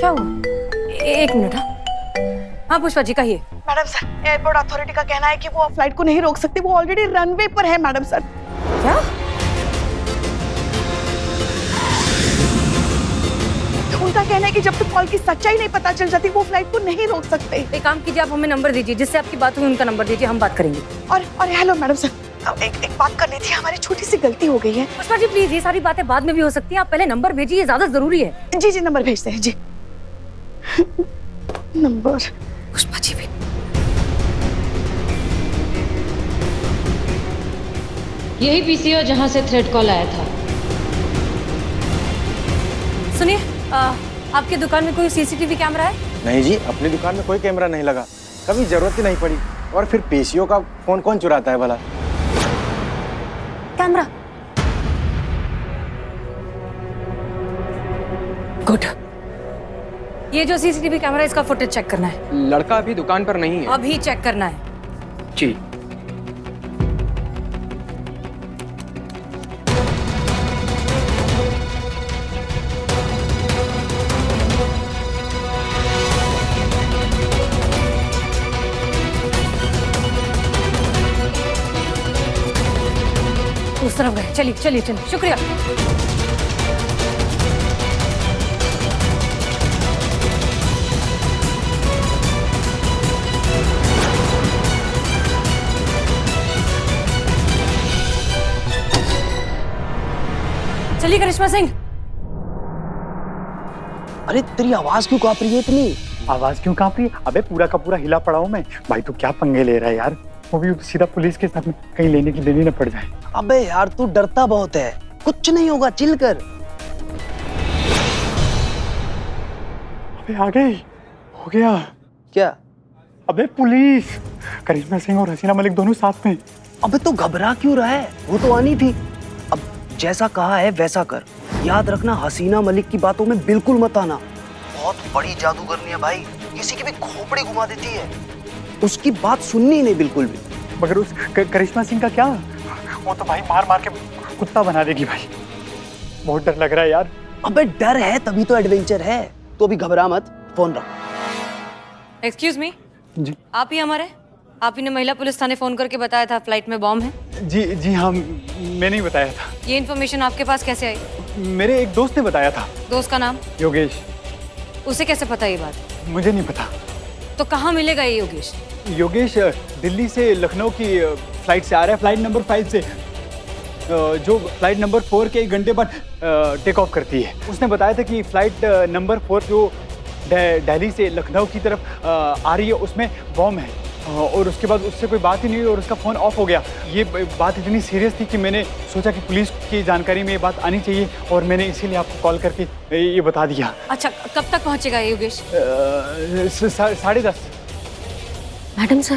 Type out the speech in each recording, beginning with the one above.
क्या हुआ? एक मिनट। हाँ पुष्पा जी कहिए। मैडम सर, एयरपोर्ट अथॉरिटी का कहना है कि वो फ्लाइट को नहीं रोक सकते, वो ऑलरेडी रनवे पर है मैडम सर। क्या? उनका कहना है कि जब तक कॉल की सच्चाई नहीं पता चल जाती वो फ्लाइट को नहीं रोक सकते। एक काम कीजिए, आप हमें नंबर दीजिए, जिससे आपकी बात हुई उनका नंबर दीजिए, हम बात करेंगे। और हेलो मैडम सर, एक बात करनी थी, हमारी छोटी सी गलती हो गई है। पुष्पा जी प्लीज, ये सारी बातें बाद में भी हो सकती हैं, आप पहले नंबर भेजिए, ये ज्यादा जरूरी है। जी जी नंबर भेजते हैं जी। नंबर पुष्पा जी भी। यही पीसीओ जहां से थ्रेड कॉल आया था। सुनिए, आपकी दुकान में कोई सीसीटीवी कैमरा है? नहीं जी, अपनी दुकान में कोई कैमरा नहीं लगा, कभी जरूरत ही नहीं पड़ी। और फिर पीसीओ का फोन कौन चुराता है भला? कैमरा। गुड। ये जो सीसीटीवी कैमरा है, इसका फुटेज चेक करना है। लड़का अभी दुकान पर नहीं है। अभी चेक करना है। जी। उस तरफ गए, चलिए चलिए चलिए, शुक्रिया। चलिए करिश्मा सिंह। अरे तेरी आवाज क्यों कांप रही है इतनी? आवाज क्यों कांप रही है? अबे पूरा का पूरा हिला पड़ा हूं मैं। भाई तू क्या पंगे ले रहा है यार? वो भी सीधा पुलिस के साथ में, कहीं लेने की देनी न पड़ जाए। अबे यार तू डरता बहुत है, कुछ नहीं होगा, चिल कर। अबे आ गई, हो गया। क्या? अबे पुलिस, करिश्मा सिंह और हसीना मलिक दोनों साथ में। अबे तो घबरा क्यों रहा है? वो तो आनी थी। अब जैसा कहा है वैसा कर। याद रखना, हसीना मलिक की बातों में बिल्कुल मत आना। बहुत बड़ी जादूगरनी है भाई, किसी की भी खोपड़ी घुमा देती है। उसकी बात सुननी नहीं बिल्कुल भी। मगर उस करिश्मा सिंह का क्या? वो तो भाई मार मार के कुत्ता बना देगी भाई। बहुत डर लग रहा है यार। अबे डर है तभी तो एडवेंचर है। तो अभी घबरा मत, फोन रख। Excuse me. जी आप ही हमारे? आप ही ने महिला पुलिस थाने फोन करके बताया था फ्लाइट में बॉम्ब है? जी हाँ, मैंने ही बताया था। ये इन्फॉर्मेशन आपके पास कैसे आई? मेरे एक दोस्त ने बताया था। दोस्त का नाम? योगेश। उसे कैसे पता ये बात? मुझे नहीं पता। तो कहाँ मिलेगा ये योगेश? योगेश दिल्ली से लखनऊ की फ्लाइट से आ रहा है, फ्लाइट नंबर 5 से, जो फ्लाइट नंबर 4 के 1 घंटे बाद टेक ऑफ करती है। उसने बताया था कि फ्लाइट नंबर 4 जो दिल्ली से लखनऊ की तरफ आ रही है उसमें बॉम्ब है। और उसके बाद उससे कोई बात ही नहीं हुई और उसका फ़ोन ऑफ हो गया। ये बात इतनी सीरियस थी कि मैंने सोचा कि पुलिस की जानकारी में ये बात आनी चाहिए और मैंने इसीलिए आपको कॉल करके ये बता दिया। अच्छा, कब तक पहुँचेगा ये योगेश? 10:30। मैडम सर,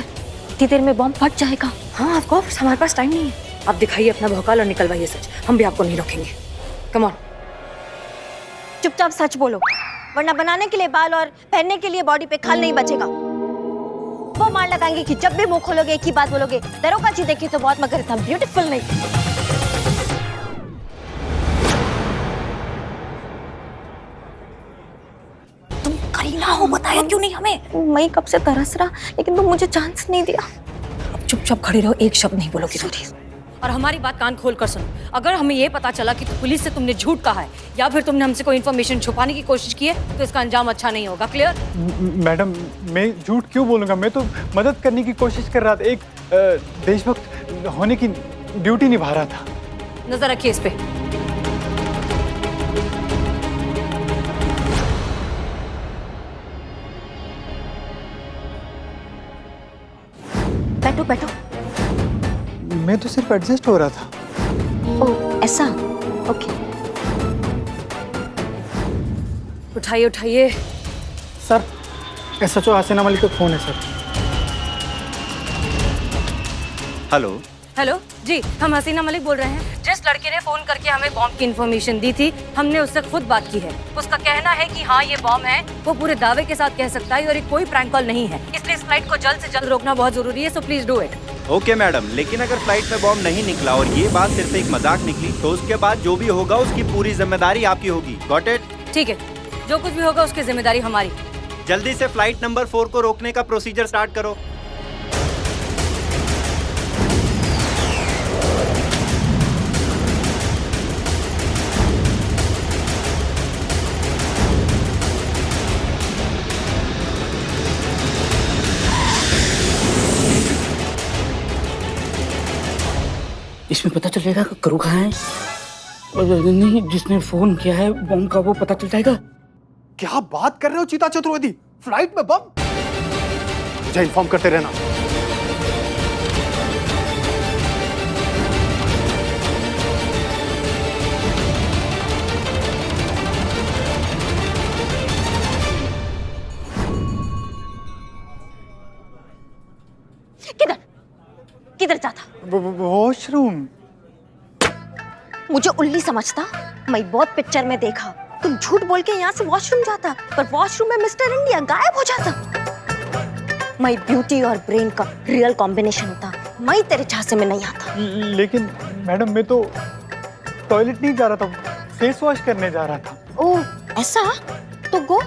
इतनी देर में बॉम्ब फट जाएगा। हाँ ऑफ कोर्स, हमारे पास टाइम नहीं है। आप दिखाइए अपना भौकाल और निकलवाइए सच, हम भी आपको नहीं रोकेंगे। Come on. चुपचाप सच बोलो, वरना बनाने के लिए बाल और पहनने के लिए बॉडी पे खाल नहीं बचेगा। वो मार लगाएंगे कि जब भी मुंह खोलोगे एक ही बात बोलोगे, दरोगा जी देखी तो बहुत मगर इतना ब्यूटीफुल नहीं। तुम करीना हो, बताया क्यों नहीं हमें? मैं कब से तरस रहा, लेकिन तुम मुझे चांस नहीं दिया। अब चुपचाप खड़े रहो, एक शब्द नहीं बोलोगे तुम। और हमारी बात कान खोल कर सुनो, अगर हमें ये पता चला कि पुलिस से तुमने झूठ कहा है या फिर तुमने हमसे कोई इन्फॉर्मेशन छुपाने की कोशिश की है तो इसका अंजाम अच्छा नहीं होगा। क्लियर? मैडम मैं झूठ क्यों बोलूँगा? मैं तो मदद करने की कोशिश कर रहा था, एक देशभक्त होने की ड्यूटी निभा रहा था। नजर रखिए इस पे। बैठो बैठो। मैं तो सिर्फ एडजस्ट हो रहा था। ओह ऐसा, ओके। उठाइए उठाइए। सर, SHO हसीना मलिक का फोन है सर। हेलो। हेलो जी, हम हसीना मलिक बोल रहे हैं। जिस लड़के ने फोन करके हमें बॉम्ब की इन्फॉर्मेशन दी थी, हमने उससे खुद बात की है। उसका कहना है कि हाँ ये बॉम्ब है, वो पूरे दावे के साथ कह सकता है और ये कोई प्रैंक कॉल नहीं है। इसलिए इस फ्लाइट को जल्द से जल्द रोकना बहुत जरूरी है, so please do it. Okay madam, लेकिन अगर फ्लाइट में बॉम्ब नहीं निकला और ये बात सिर्फ एक मजाक निकली तो उसके बाद जो भी होगा उसकी पूरी जिम्मेदारी आपकी होगी। Got it? ठीक है, जो कुछ भी होगा उसकी जिम्मेदारी हमारी। जल्दी से फ्लाइट नंबर 4 को रोकने का प्रोसीजर स्टार्ट करो। इसमें पता चल जाएगा कि करू कहाँ है। नहीं, जिसने फोन किया है बॉम्ब का वो पता चल जाएगा। क्या बात कर रहे हो चीता चतुर्वेदी? फ्लाइट में बम? मुझे इन्फॉर्म करते रहना। किधर किधर जाता? वॉशरूम। मुझे उल्ली समझता? मैं बहुत पिक्चर में देखा तुम झूठ बोल के यहाँ से वॉशरूम जाता, पर वॉशरूम में मिस्टर इंडिया गायब हो जाता। मैं ब्यूटी और ब्रेन का रियल कॉम्बिनेशन होता, मैं तेरे झांसे में नहीं आता। लेकिन मैडम मैं तो टॉयलेट नहीं जा रहा था, फेस वॉश करने जा रहा था। ओह ऐसा? तो गो।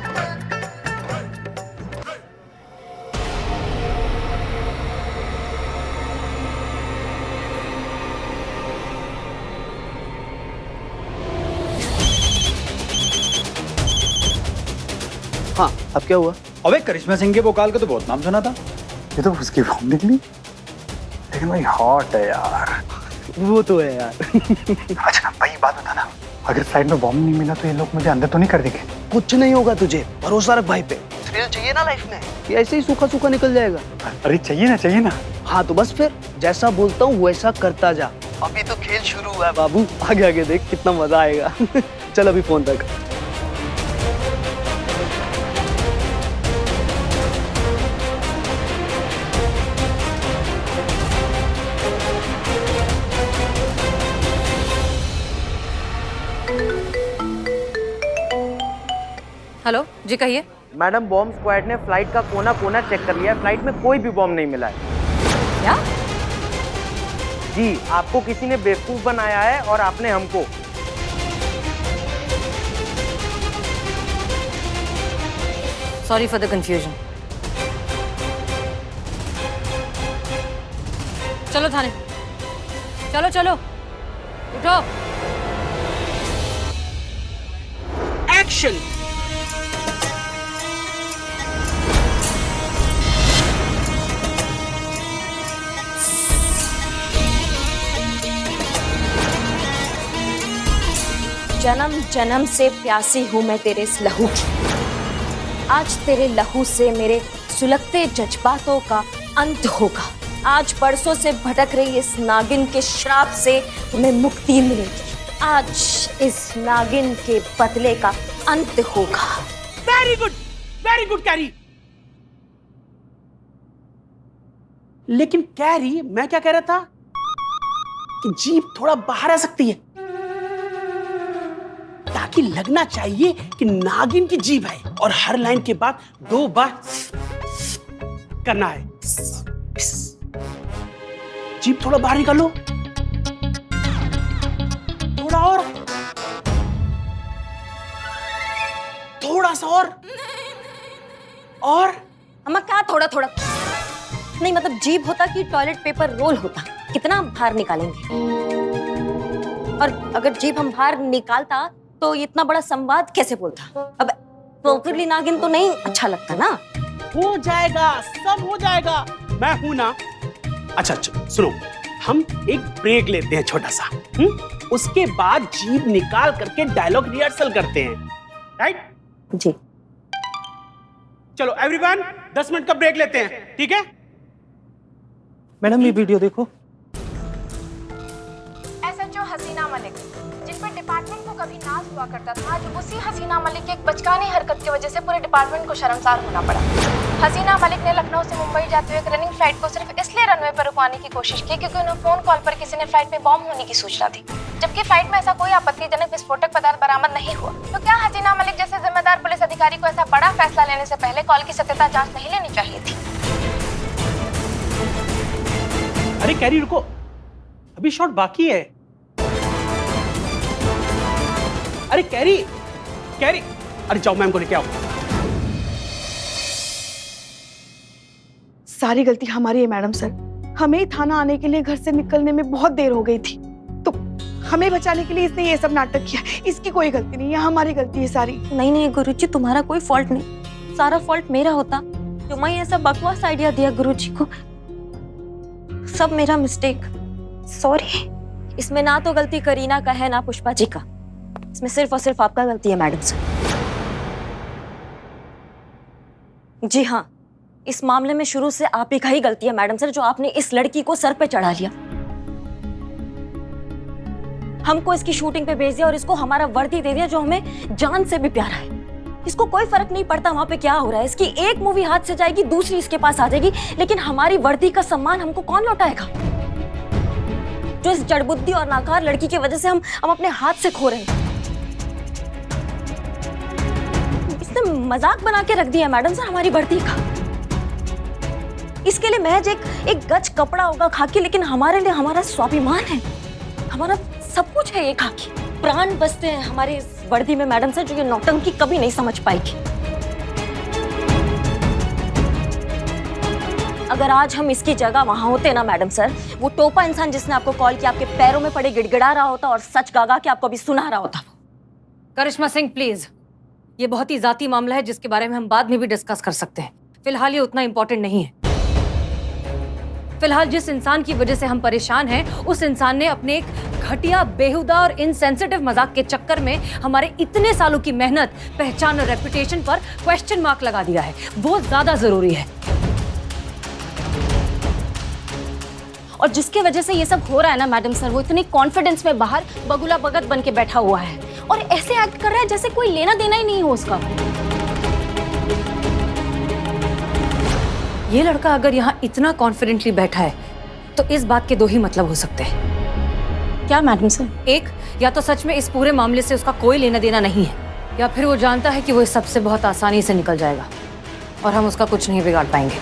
हाँ, अब क्या हुआ? अबे करिश्मा सिंह के वोकाल का तो बहुत नाम सुना था। ये तो उसकी बॉम्ब निकली। लेकिन भाई हॉट है यार। वो तो है यार। अच्छा भाई बात बता ना, अगर फ्लाइट में बॉम्ब नहीं मिला तो ये लोग मुझे अंदर तो नहीं कर देंगे? कुछ नहीं होगा तुझे, भरोसा रख भाई पे। थ्रिल चाहिए ना लाइफ में, ये ऐसे ही सूखा सूखा निकल जाएगा। अरे चाहिए ना। हाँ तो बस फिर जैसा बोलता हूँ वैसा करता जा। अभी तो खेल शुरू हुआ है बाबू, आगे आगे देख कितना मजा आएगा। चल अभी फोन रख। हेलो जी, कहिए। मैडम बॉम्ब स्क्वाड ने फ्लाइट का कोना कोना चेक कर लिया है, फ्लाइट में कोई भी बॉम्ब नहीं मिला है। क्या? जी, आपको किसी ने बेवकूफ बनाया है और आपने हमको। Sorry for the confusion. चलो थाने, चलो चलो उठो। एक्शन। जन्म जन्म से प्यासी हूं मैं तेरे इस लहू की। आज तेरे लहू से मेरे सुलगते जज्बातों का अंत होगा। आज बरसों से भटक रही इस नागिन के श्राप से तुम्हें मुक्ति मिलेगी। आज इस नागिन के बदले का अंत होगा। Very good carry. लेकिन कैरी, मैं क्या कह रहा था कि जीभ थोड़ा बाहर आ सकती है, ताकि लगना चाहिए कि नागिन की जीभ है, और हर लाइन के बाद 2 बार करना है। जीभ थोड़ा बाहर निकालो, थोड़ा और, थोड़ा सा और। अम्मा क्या थोड़ा थोड़ा? नहीं मतलब जीभ होता कि टॉयलेट पेपर रोल होता, कितना बाहर निकालेंगे? और अगर जीभ हम बाहर निकालता तो इतना बड़ा संवाद कैसे बोलता? अब पोकरली नागिन तो नहीं अच्छा लगता ना। हो जाएगा, सब हो जाएगा, मैं हूं ना। अच्छा सुनो, हम एक ब्रेक लेते हैं छोटा सा, उसके बाद जीभ निकाल करके डायलॉग रिहर्सल करते हैं, राइट? जी चलो एवरीवन 10 मिनट का ब्रेक लेते हैं, ठीक है? मैडम ये वीडियो देखो। एसएचओ हसीना मलिक, जिन पर डिपार्टमेंट को कभी नाज हुआ करता था, आज उसी हसीना मलिक की एक बचकानी हरकत की वजह से पूरे डिपार्टमेंट को शर्मसार होना पड़ा। हसीना मलिक ने लखनऊ से मुंबई जाते हुए एक रनिंग फ्लाइट को सिर्फ इसलिए रनवे पर रुकवाने की कोशिश की क्योंकि उन्हें फोन कॉल पर किसी ने फ्लाइट में बॉम्ब होने की सूचना दी, जबकि फ्लाइट में ऐसा कोई आपत्तिजनक विस्फोटक पदार्थ बरामद नहीं हुआ। तो क्या हसीना मलिक जैसे जिम्मेदार पुलिस अधिकारी को ऐसा बड़ा फैसला लेने से पहले कॉल की सत्यता जांच नहीं लेनी चाहिए थी? अरे कैरी रुको, अभी शॉट बाकी है। अरे कैरी, अरे जाओ मैम को लेके आओ। सारी गलती हमारी है मैडम सर। हमें थाना आने के लिए घर से निकलने में बहुत देर हो गई थी, तो हमें बचाने के लिए इसने ये सब नाटक किया। इसकी कोई गलती नहीं है, हमारी गलती है सारी। नहीं नहीं गुरुजी, तुम्हारा कोई फॉल्ट नहीं, सारा फॉल्ट मेरा होता जो मैं ये सब बकवास आइडिया दिया गुरुजी को। सब मेरा मिस्टेक, सॉरी। इसमें ना तो गलती करीना का है ना पुष्पा जी का, इसमें सिर्फ और सिर्फ आपका गलती है मैडम सर। जी हाँ, इस मामले में शुरू से आप ही का ही गलती है मैडम सर, जो आपने इस लड़की को सर पे चढ़ा लिया, हमको इसकी शूटिंग पे भेज दिया और इसको हमारा वर्दी दे दिया जो हमें जान से भी प्यारा है। इसको कोई फर्क नहीं पड़ता वहां पे क्या हो रहा है, इसकी एक मूवी हाथ से जाएगी दूसरी इसके पास आ जाएगी, लेकिन हमारी वर्दी का सम्मान हमको कौन लौटाएगा, जो इस जड़बुद्धि और नाकार लड़की की वजह से हम अपने हाथ से खो रहे हैं। इसने मजाक बना के रख दिया मैडम सर हमारी वर्दी का। इसके लिए महज एक गज कपड़ा होगा खाकी, लेकिन हमारे लिए हमारा स्वाभिमान है, हमारा सब कुछ है ये खाकी। प्राण बसते हैं हमारे इस वर्दी में मैडम सर, जो ये नौटंकी कभी नहीं समझ पाएगी। अगर आज हम इसकी जगह वहां होते ना मैडम सर, वो टोपा इंसान जिसने आपको कॉल किया आपके पैरों में पड़े गिड़गिड़ा रहा होता और सच गागा के आपको अभी सुना रहा होता। करिश्मा सिंह प्लीज, ये बहुत ही जाती मामला है जिसके बारे में हम बाद में भी डिस्कस कर सकते हैं। फिलहाल ये उतना इंपॉर्टेंट नहीं है। फिलहाल जिस इंसान की वजह से हम परेशान हैं, उस इंसान ने अपने एक घटिया, बेहुदा और इनसेंसिटिव मजाक के चक्कर में हमारे इतने सालों की मेहनत, पहचान और रेपुटेशन पर क्वेश्चन मार्क लगा दिया है। वो ज्यादा जरूरी है। और जिसकी वजह से ये सब हो रहा है ना मैडम सर, वो इतनी कॉन्फिडेंस में बाहर बगुला भगत बन के बैठा हुआ है और ऐसे एक्ट कर रहा है जैसे कोई लेना देना ही नहीं हो उसका। ये लड़का अगर यहाँ इतना कॉन्फिडेंटली बैठा है तो इस बात के दो ही मतलब हो सकते हैं। क्या मैडम सर? एक, या तो सच में इस पूरे मामले से उसका कोई लेना देना नहीं है, या फिर वो जानता है कि वो इस सबसे बहुत आसानी से निकल जाएगा और हम उसका कुछ नहीं बिगाड़ पाएंगे।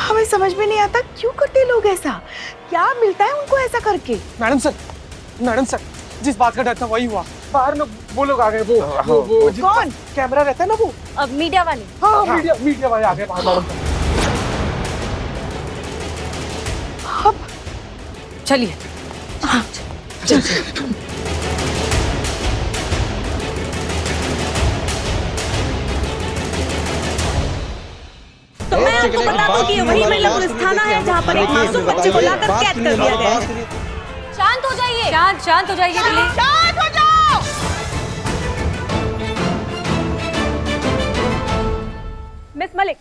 हमें समझ में नहीं आता क्यों करते लोग ऐसा, क्या मिलता है उनको ऐसा करके। मैडम सर, जिस बात का डर था वही हुआ। बाहर में वो लोग आ गए, वो कौन? कैमरा रहता है ना वो। अब मीडिया वाले। हाँ। मीडिया वाले आ गए बाहर। अब चलिए। हाँ। तो मैं आपको बता दूं कि वही महिला पुलिस थाना है जहाँ पर एक मासूम बच्चे को लाकर कैद कर दिया गया है। शांत हो जाइए। शांत हो जाइए प्लीज। शांत हो जाओ। मिस मलिक,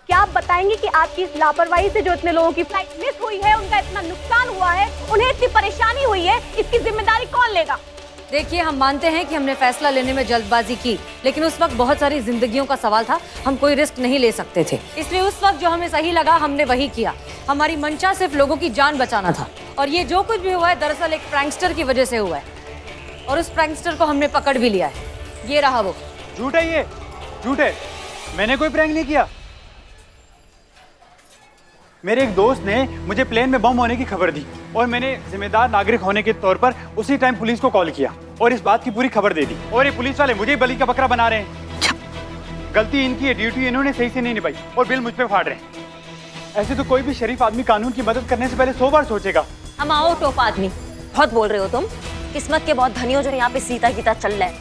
क्या आप बताएंगी कि आपकी इस लापरवाही से जो इतने लोगों की फ्लाइट मिस हुई है, उनका इतना नुकसान हुआ है, उन्हें इतनी परेशानी हुई है, इसकी जिम्मेदारी कौन लेगा? देखिए, हम मानते हैं कि हमने फैसला लेने में जल्दबाजी की, लेकिन उस वक्त बहुत सारी जिंदगियों का सवाल था, हम कोई रिस्क नहीं ले सकते थे। इसलिए उस वक्त जो हमें सही लगा हमने वही किया। हमारी मंशा सिर्फ लोगों की जान बचाना था, और ये जो कुछ भी हुआ है दरअसल एक प्रैंकस्टर की वजह से हुआ है, और उस प्रैंकस्टर को हमने पकड़ भी लिया है। ये रहा वो। झूठ है, ये झूठ है, मैंने कोई प्रैंक नहीं किया। मेरे एक दोस्त ने मुझे प्लेन में बम होने की खबर दी और मैंने जिम्मेदार नागरिक होने के तौर पर उसी टाइम पुलिस को कॉल किया और इस बात की पूरी खबर दे दी, और ये पुलिस वाले मुझे बलि का बकरा बना रहे हैं। गलती इनकी है, ड्यूटी इन्होंने सही से नहीं निभाई और बिल मुझ पे फाड़ रहे हैं। ऐसे तो कोई भी शरीफ आदमी कानून की मदद करने से पहले 100 बार सोचेगा। हम आओ टोप आदमी, बहुत बोल रहे हो तुम। किस्मत के बहुत धनी हो जो यहाँ पे सीता गीता चल रहा है,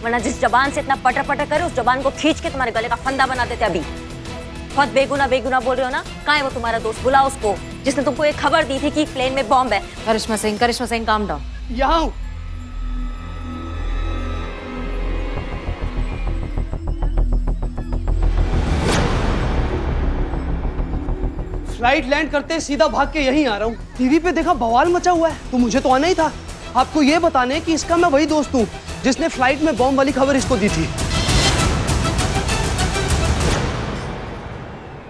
वरना जिस जबान से इतना पटर पटर करे उस जबान को खींच के तुम्हारे गले का फंदा बना देते। अभी बहुत बेगुना बोल रहे हो ना। कहाँ है वो तुम्हारा दोस्त? बुलाओ उसको जिसने तुमको एक खबर दी थी कि प्लेन में बॉम्ब है। करिश्मा सिंह काम डाउन। यहाँ फ्लाइट लैंड करते सीधा भाग के यहीं आ रहा हूँ। टीवी पे देखा बवाल मचा हुआ है, तो मुझे तो आना ही था आपको ये बताने कि इसका मैं वही दोस्त हूँ जिसने फ्लाइट में बॉम्ब वाली खबर इसको दी थी।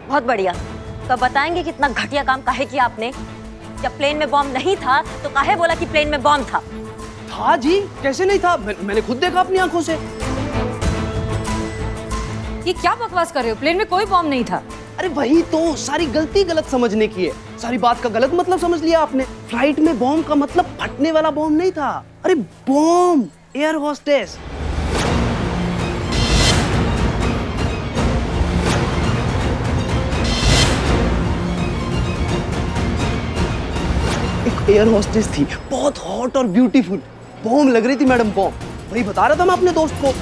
बहुत बढ़िया। तो बताएंगे कितना घटिया काम काहे किया आपने? जब प्लेन में बॉम्ब नहीं था तो काहे बोला कि प्लेन में बॉम्ब था? था जी, कैसे नहीं था, मैंने खुद देखा अपनी आंखों से। ये क्या बकवास कर रहे हो? प्लेन में कोई बॉम्ब नहीं था। अरे वही तो, सारी गलती गलत समझने की है, सारी बात का गलत मतलब समझ लिया आपने। फ्लाइट में बॉम्ब का मतलब फटने वाला बॉम्ब नहीं था, अरे बॉम्ब, एयर होस्टेस। एक एयर होस्टेस थी, बहुत हॉट और ब्यूटीफुल, बॉम्ब लग रही थी मैडम, बॉम्ब। वही बता रहा था मैं अपने दोस्त को।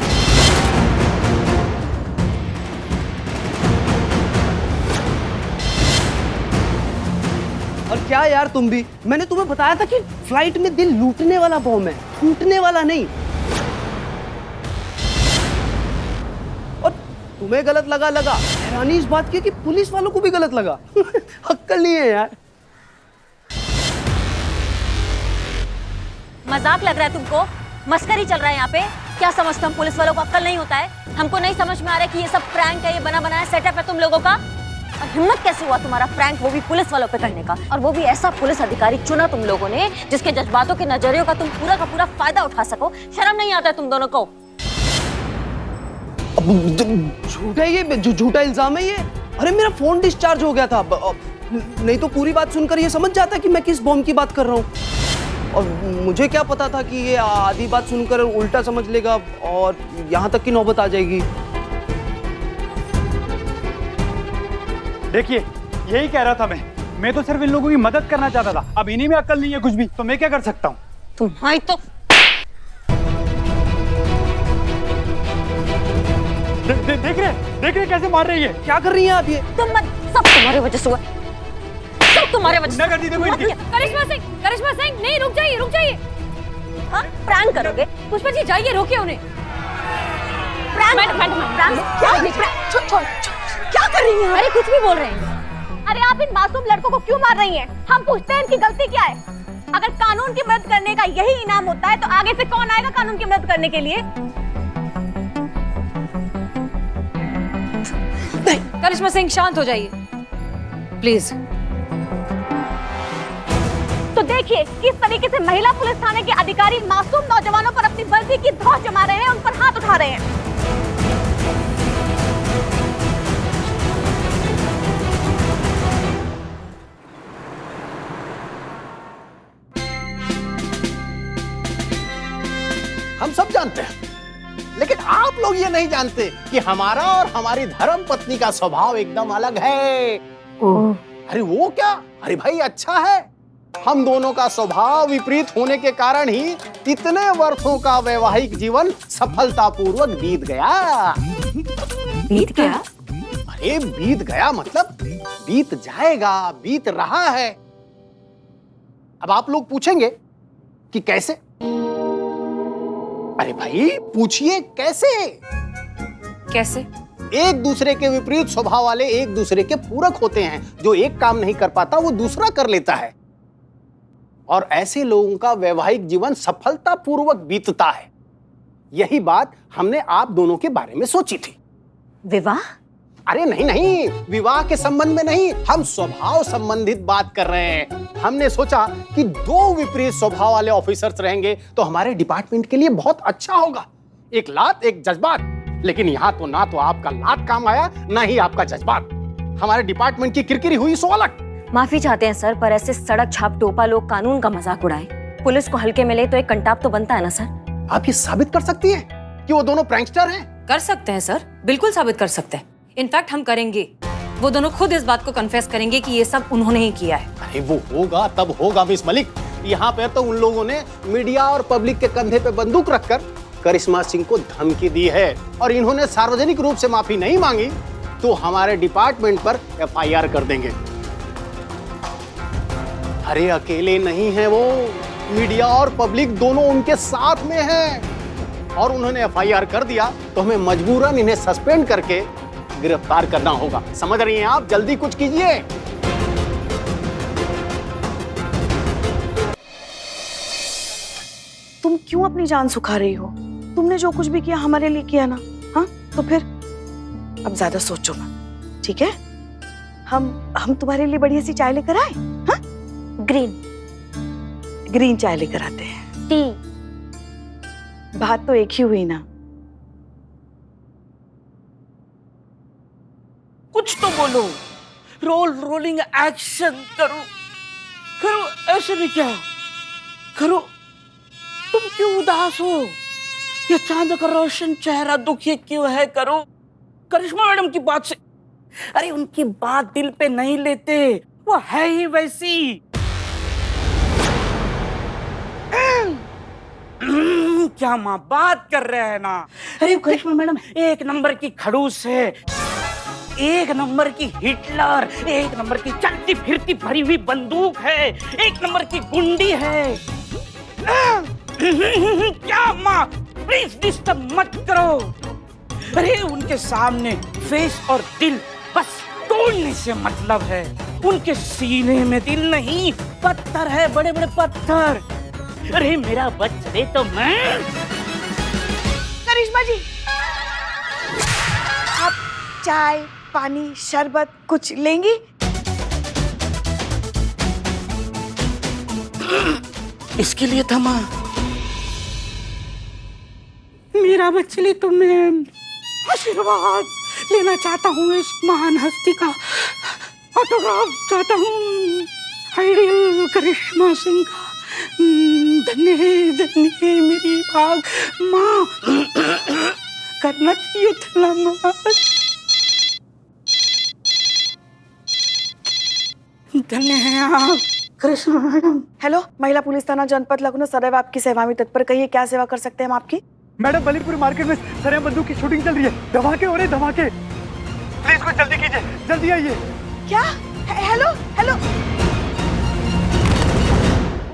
और क्या यार तुम भी, मैंने तुम्हें बताया था कि फ्लाइट में दिल लूटने वाला बॉम्ब है, फूटने वाला नहीं। और तुम्हें गलत लगा, हैरानी इस बात की कि पुलिस वालों को भी गलत लगा। अक्ल नहीं है यार। मजाक लग रहा है तुमको? मस्करी चल रहा है यहाँ पे? क्या समझते हम पुलिस वालों को अक्ल नहीं होता है? हमको नहीं समझ में आ रहा है कि ये सब प्रैंक है, ये बना बनाया सेटअप है तुम लोगों का। और हिम्मत कैसे हुआ तुम्हारा प्रैंक वो भी पुलिस वालों पे करने का, और वो भी ऐसा पुलिस अधिकारी चुना तुम लोगों ने जिसके जज्बातों के नजरियों का तुम पूरा का पूरा फायदा उठा सको। शर्म नहीं आता है तुम दोनों को? झूठा ये, झूठा इल्जाम है ये। अरे मेरा फोन डिस्चार्ज हो गया था, नहीं तो पूरी बात सुनकर ये समझ जाता कि मैं किस बॉम्ब की बात कर रहा हूँ। और मुझे क्या पता था कि ये आधी बात सुनकर उल्टा समझ लेगा और यहाँ तक की नौबत आ जाएगी। देखिए, यही कह रहा था मैं तो सिर्फ इन लोगों की मदद करना चाहता था। अब इन्हीं में अक्ल नहीं है कुछ भी, तो मैं क्या कर सकता हूँ? तुम्हारी तो देख रहे कैसे मार रही है? क्या कर रही हैं आप ये? तुम मत, सब तुम्हारे वजह से हुआ, सब तुम्हारे वजह से। करिश्मा सिंह, नहीं, रुक जाइए। हाँ, प्रैंक करोगे? पुष्पा जी जाइए, रोकिए उन्हें। क्या कर रही हैं? अरे कुछ भी बोल रहे हैं। अरे आप इन मासूम लड़कों को क्यों मार रही हैं? हम पूछते हैं इनकी गलती क्या है? अगर कानून की मदद करने का यही इनाम होता है तो आगे से कौन आएगा कानून की मदद करने के लिए? करिश्मा सिंह, शांत हो जाइए प्लीज। तो देखिए किस तरीके से महिला पुलिस थाने के अधिकारी मासूम नौजवानों पर अपनी वर्दी की धौंस जमा रहे हैं, उन पर हाथ उठा रहे हैं। हम सब जानते हैं, लेकिन आप लोग ये नहीं जानते कि हमारा और हमारी धर्म पत्नी का स्वभाव एकदम अलग है। अरे वो क्या, अरे भाई अच्छा है, हम दोनों का स्वभाव विपरीत होने के कारण ही इतने वर्षों का वैवाहिक जीवन सफलतापूर्वक बीत गया। बीत गया? अरे बीत गया मतलब बीत जाएगा, बीत रहा है। अब आप लोग पूछेंगे कि कैसे? अरे भाई पूछिए कैसे? कैसे? एक दूसरे के विपरीत स्वभाव वाले एक दूसरे के पूरक होते हैं। जो एक काम नहीं कर पाता वो दूसरा कर लेता है, और ऐसे लोगों का वैवाहिक जीवन सफलतापूर्वक बीतता है। यही बात हमने आप दोनों के बारे में सोची थी। विवाह? अरे नहीं, विवाह के संबंध में नहीं, हम स्वभाव संबंधित बात कर रहे हैं। हमने सोचा कि दो विपरीत स्वभाव वाले ऑफिसर्स रहेंगे तो हमारे डिपार्टमेंट के लिए बहुत अच्छा होगा। एक लात एक जज्बात, लेकिन यहाँ तो ना तो आपका लात काम आया ना ही आपका जज्बात। हमारे डिपार्टमेंट की किरकिरी हुई सो अलग। माफी चाहते हैं सर, पर ऐसे सड़क छाप टोपा लोग कानून का मजाक उड़ाए, पुलिस को हल्के में ले तो एक कंटाप तो बनता है ना सर। आप ये साबित कर सकती हैं कि वो दोनों प्रैंकस्टर हैं? कर सकते हैं सर, बिल्कुल साबित कर सकते हैं। इनफैक्ट हम करेंगे। वो दोनों खुद इस बात को कन्फेस करेंगे कि ये सब उन्होंने ही किया है। अरे वो होगा तब होगा मिस मलिक। यहाँ पर तो उन लोगों ने मीडिया और पब्लिक के कंधे पे बंदूक रखकर करिश्मा सिंह को धमकी दी है, और इन्होंने सार्वजनिक रूप से माफी नहीं मांगी तो हमारे डिपार्टमेंट पर FIR कर देंगे। अरे अकेले नहीं है वो, मीडिया और पब्लिक दोनों उनके साथ में हैं, और उन्होंने FIR कर दिया तो हमें मजबूरन इन्हें सस्पेंड करके गिरफ्तार करना होगा। समझ रही हैं आप? जल्दी कुछ कीजिए। तुम क्यों अपनी जान सुखा रही हो? तुमने जो कुछ भी किया हमारे लिए किया ना, हाँ? तो फिर अब ज्यादा सोचो मत, ठीक है? हम तुम्हारे लिए बढ़िया सी चाय लेकर आए, हाँ? ग्रीन चाय लेकर आते हैं। टी। बात तो एक ही हुई ना। कुछ तो बोलो। रोलिंग एक्शन करो करो, ऐसे भी क्या करो। तुम क्यों उदास हो? ये चांद का रोशन चेहरा दुखी क्यों है? करो। करिश्मा मैडम की बात से, अरे उनकी बात दिल पे नहीं लेते, वो है ही वैसी। क्या माँ बात कर रहे हैं ना? अरे करिश्मा मैडम एक नंबर की खड़ूस है, एक नंबर की हिटलर, एक नंबर की चलती फिरती भरी हुई बंदूक है, एक नंबर की गुंडी है। क्या माँ प्लीज डिस्टर्ब मत करो। अरे उनके सामने फेस और दिल बस तोड़ने से मतलब है। उनके सीने में दिल नहीं, पत्थर है, बड़े बड़े पत्थर। अरे मेरा बच्चे तो मैं। करिश्मा जी, आप चाय पानी शरबत कुछ लेंगी? इसके लिए था माँ। मेरा बच्चे तो मैं आशीर्वाद लेना चाहता हूँ, इस महान हस्ती का ऑटोग्राफ चाहता हूँ, आइडियल करिश्मा सिंह का। धन्य है मेरी भाग माँ। करना चाहिए था माँ। धन्य है आप करिश्मा मैडम। हेलो, महिला पुलिस थाना जनपद लखनऊ सदैव आपकी सेवा में तत्पर। कहिए क्या सेवा कर सकते हैं हम आपकी? मैडम बलीपुर मार्केट में सरेआम बंदूक की शूटिंग चल रही है, धमाके हो रहे धमाके। प्लीज कुछ जल्दी कीजिए, जल्दी आइए। क्या? हेलो हेलो,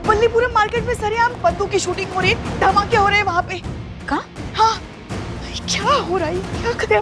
बल्लीपुरम मार्केट में सरेआम बंदूक की शूटिंग हो रही है, धमाके हो रहे हैं वहाँ पे। कहाँ? हाँ, क्या हो रहा है? क्या करें?